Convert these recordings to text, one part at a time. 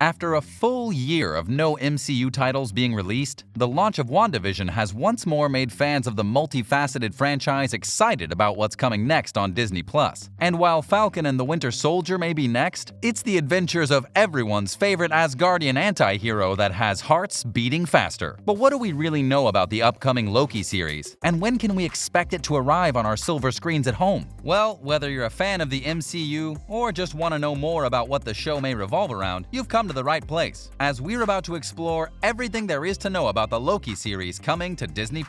After a full year of no MCU titles being released, the launch of WandaVision has once more made fans of the multifaceted franchise excited about what's coming next on Disney+. And while Falcon and the Winter Soldier may be next, it's the adventures of everyone's favorite Asgardian anti-hero that has hearts beating faster. But what do we really know about the upcoming Loki series? And when can we expect it to arrive on our silver screens at home? Well, whether you're a fan of the MCU or just want to know more about what the show may revolve around, you've come to the right place, as we're about to explore everything there is to know about the Loki series coming to Disney+.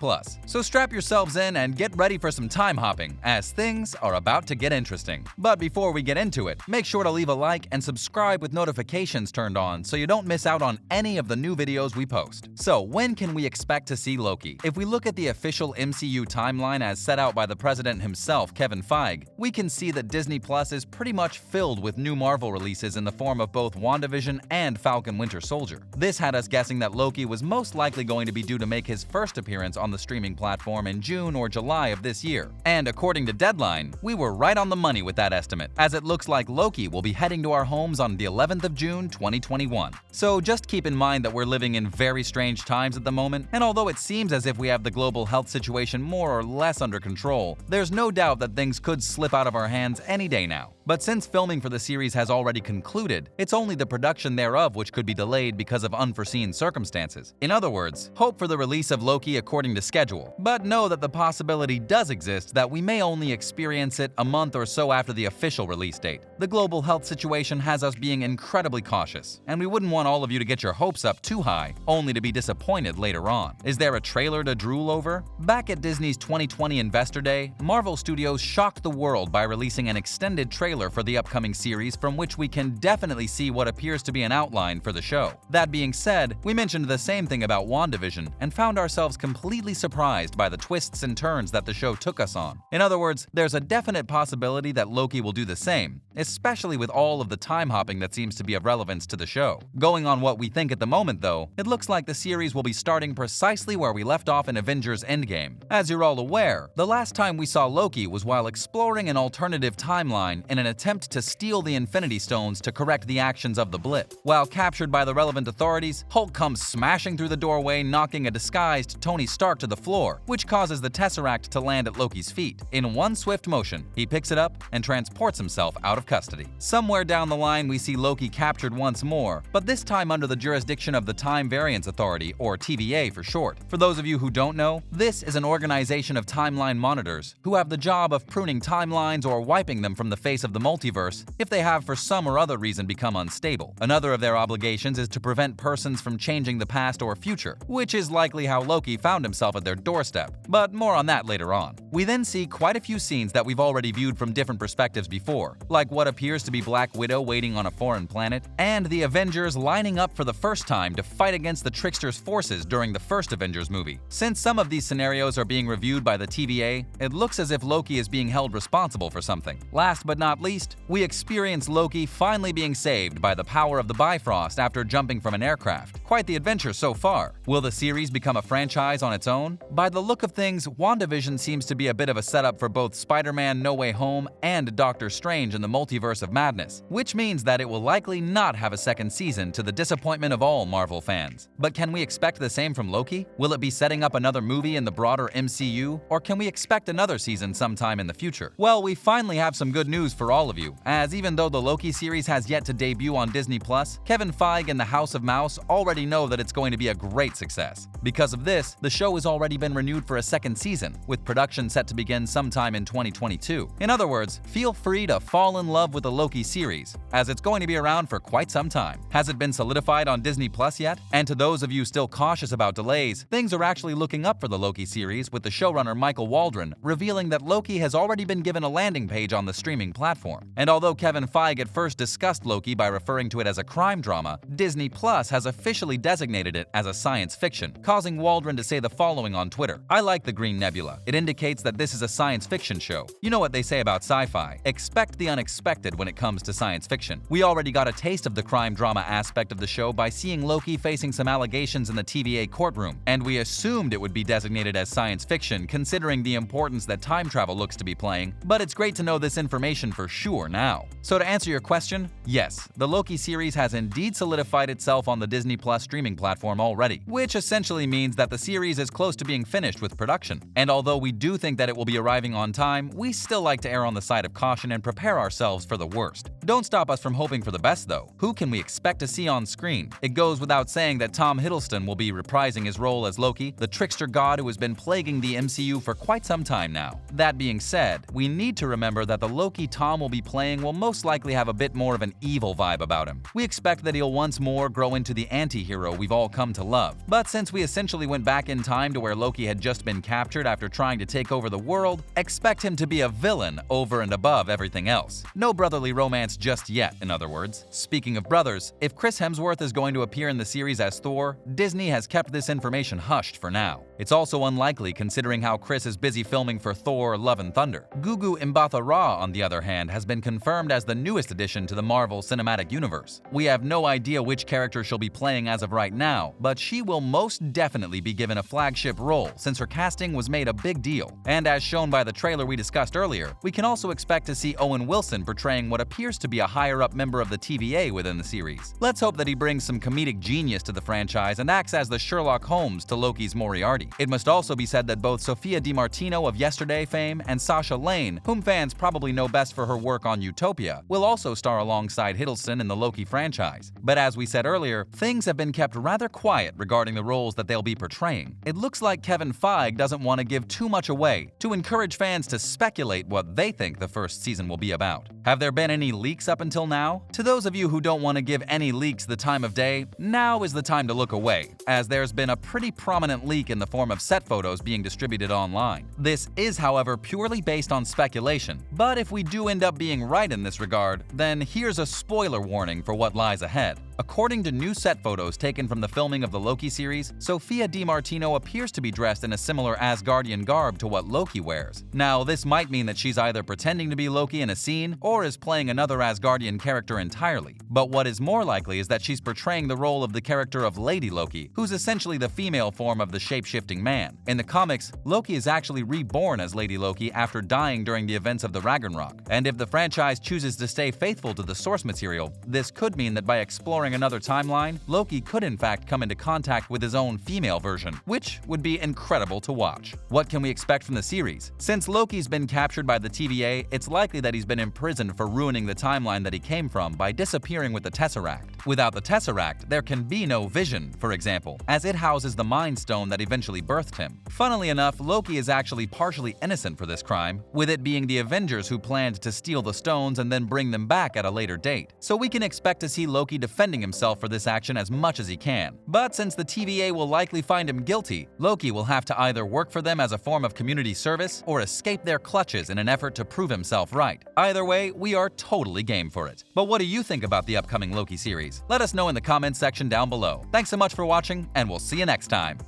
So strap yourselves in and get ready for some time hopping, as things are about to get interesting. But before we get into it, make sure to leave a like and subscribe with notifications turned on so you don't miss out on any of the new videos we post. So when can we expect to see Loki? If we look at the official MCU timeline as set out by the president himself, Kevin Feige, we can see that Disney+ is pretty much filled with new Marvel releases in the form of both WandaVision and Falcon Winter Soldier. This had us guessing that Loki was most likely going to be due to make his first appearance on the streaming platform in June or July of this year. And according to Deadline, we were right on the money with that estimate, as it looks like Loki will be heading to our homes on the 11th of June 2021. So just keep in mind that we're living in very strange times at the moment, and although it seems as if we have the global health situation more or less under control, there's no doubt that things could slip out of our hands any day now. But since filming for the series has already concluded, it's only the production thereof which could be delayed because of unforeseen circumstances. In other words, hope for the release of Loki according to schedule, but know that the possibility does exist that we may only experience it a month or so after the official release date. The global health situation has us being incredibly cautious, and we wouldn't want all of you to get your hopes up too high, only to be disappointed later on. Is there a trailer to drool over? Back at Disney's 2020 Investor Day, Marvel Studios shocked the world by releasing an extended trailer for the upcoming series from which we can definitely see what appears to be an outline for the show. That being said, we mentioned the same thing about WandaVision and found ourselves completely surprised by the twists and turns that the show took us on. In other words, there's a definite possibility that Loki will do the same, especially with all of the time hopping that seems to be of relevance to the show. Going on what we think at the moment though, it looks like the series will be starting precisely where we left off in Avengers Endgame. As you're all aware, the last time we saw Loki was while exploring an alternative timeline in an attempt to steal the Infinity Stones to correct the actions of the blip. While captured by the relevant authorities, Hulk comes smashing through the doorway, knocking a disguised Tony Stark to the floor, which causes the Tesseract to land at Loki's feet. In one swift motion, he picks it up and transports himself out of custody. Somewhere down the line, we see Loki captured once more, but this time under the jurisdiction of the Time Variance Authority, or TVA for short. For those of you who don't know, this is an organization of timeline monitors who have the job of pruning timelines or wiping them from the face of the multiverse if they have for some or other reason become unstable. Another of their obligations is to prevent persons from changing the past or future, which is likely how Loki found himself at their doorstep, but more on that later on. We then see quite a few scenes that we've already viewed from different perspectives before, like what appears to be Black Widow waiting on a foreign planet, and the Avengers lining up for the first time to fight against the Trickster's forces during the first Avengers movie. Since some of these scenarios are being reviewed by the TVA, it looks as if Loki is being held responsible for something. Last but not least, we experience Loki finally being saved by the power of the Bifrost after jumping from an aircraft. Quite the adventure so far. Will the series become a franchise on its own? By the look of things, WandaVision seems to be a bit of a setup for both Spider-Man No Way Home and Doctor Strange in the Multiverse of Madness, which means that it will likely not have a second season to the disappointment of all Marvel fans. But can we expect the same from Loki? Will it be setting up another movie in the broader MCU, or can we expect another season sometime in the future? Well, we finally have some good news for all of you, as even though the Loki series has yet to debut on Disney+, Kevin Feige and the House of Mouse already know that it's going to be a great success. Because of this, the show has already been renewed for a second season, with production set to begin sometime in 2022. In other words, feel free to fall in love with the Loki series, as it's going to be around for quite some time. Has it been solidified on Disney+ yet? And to those of you still cautious about delays, things are actually looking up for the Loki series, with the showrunner Michael Waldron revealing that Loki has already been given a landing page on the streaming platform. And although Kevin Feige at first discussed Loki by referring to it as a crime drama, Disney+ has officially designated it as a science fiction, causing Waldron to say the following on Twitter: "I like the Green Nebula. It indicates that this is a science fiction show. You know what they say about sci-fi. Expect the unexpected when it comes to science fiction. We already got a taste of the crime drama aspect of the show by seeing Loki facing some allegations in the TVA courtroom, and we assumed it would be designated as science fiction considering the importance that time travel looks to be playing, but it's great to know this information for sure now." So to answer your question, yes, the Loki series has indeed solidified itself on the Disney Plus streaming platform already, which essentially means that the series is close to being finished with production. And although we do think that it will be arriving on time, we still like to err on the side of caution and prepare ourselves for the worst. Don't stop us from hoping for the best though. Who can we expect to see on screen? It goes without saying that Tom Hiddleston will be reprising his role as Loki, the trickster god who has been plaguing the MCU for quite some time now. That being said, we need to remember that the Loki Tom will be playing will most likely have a bit more of an evil vibe about him. We expect that he'll once more grow into the anti-hero we've all come to love. But since we essentially went back in time to where Loki had just been captured after trying to take over the world, expect him to be a villain over and above everything else. No brotherly romance just yet, in other words. Speaking of brothers, if Chris Hemsworth is going to appear in the series as Thor, Disney has kept this information hushed for now. It's also unlikely considering how Chris is busy filming for Thor: Love and Thunder. Gugu Mbatha Raw, on the other hand, has been confirmed as the newest addition to the Marvel Cinematic Universe. We have no idea which character she'll be playing as of right now, but she will most definitely be given a flagship role since her casting was made a big deal. And as shown by the trailer we discussed earlier, we can also expect to see Owen Wilson portraying what appears to be a higher-up member of the TVA within the series. Let's hope that he brings some comedic genius to the franchise and acts as the Sherlock Holmes to Loki's Moriarty. It must also be said that both Sophia DiMartino of Yesterday fame and Sasha Lane, whom fans probably know best for her work on Utopia, will also star alongside Hiddleston in the Loki franchise. But as we said earlier, things have been kept rather quiet regarding the roles that they'll be portraying. It looks like Kevin Feige doesn't want to give too much away to encourage fans to speculate what they think the first season will be about. Have there been any leaks up until now? To those of you who don't want to give any leaks the time of day, now is the time to look away, as there's been a pretty prominent leak in the form of set photos being distributed online. This is, however, purely based on speculation, but if we do end up being right in this regard, then here's a spoiler warning for what lies ahead. According to new set photos taken from the filming of the Loki series, Sophia DiMartino appears to be dressed in a similar Asgardian garb to what Loki wears. Now, this might mean that she's either pretending to be Loki in a scene or is playing another Asgardian character entirely. But what is more likely is that she's portraying the role of the character of Lady Loki, who's essentially the female form of the shape-shifting man. In the comics, Loki is actually reborn as Lady Loki after dying during the events of the Ragnarok. And if the franchise chooses to stay faithful to the source material, this could mean that by exploring another timeline, Loki could in fact come into contact with his own female version, which would be incredible to watch. What can we expect from the series? Since Loki's been captured by the TVA, it's likely that he's been imprisoned for ruining the timeline that he came from by disappearing with the Tesseract. Without the Tesseract, there can be no Vision, for example, as it houses the Mind Stone that eventually birthed him. Funnily enough, Loki is actually partially innocent for this crime, with it being the Avengers who planned to steal the stones and then bring them back at a later date. So we can expect to see Loki defending himself for this action as much as he can. But since the TVA will likely find him guilty, Loki will have to either work for them as a form of community service or escape their clutches in an effort to prove himself right. Either way, we are totally game for it. But what do you think about the upcoming Loki series? Let us know in the comments section down below. Thanks so much for watching, and we'll see you next time.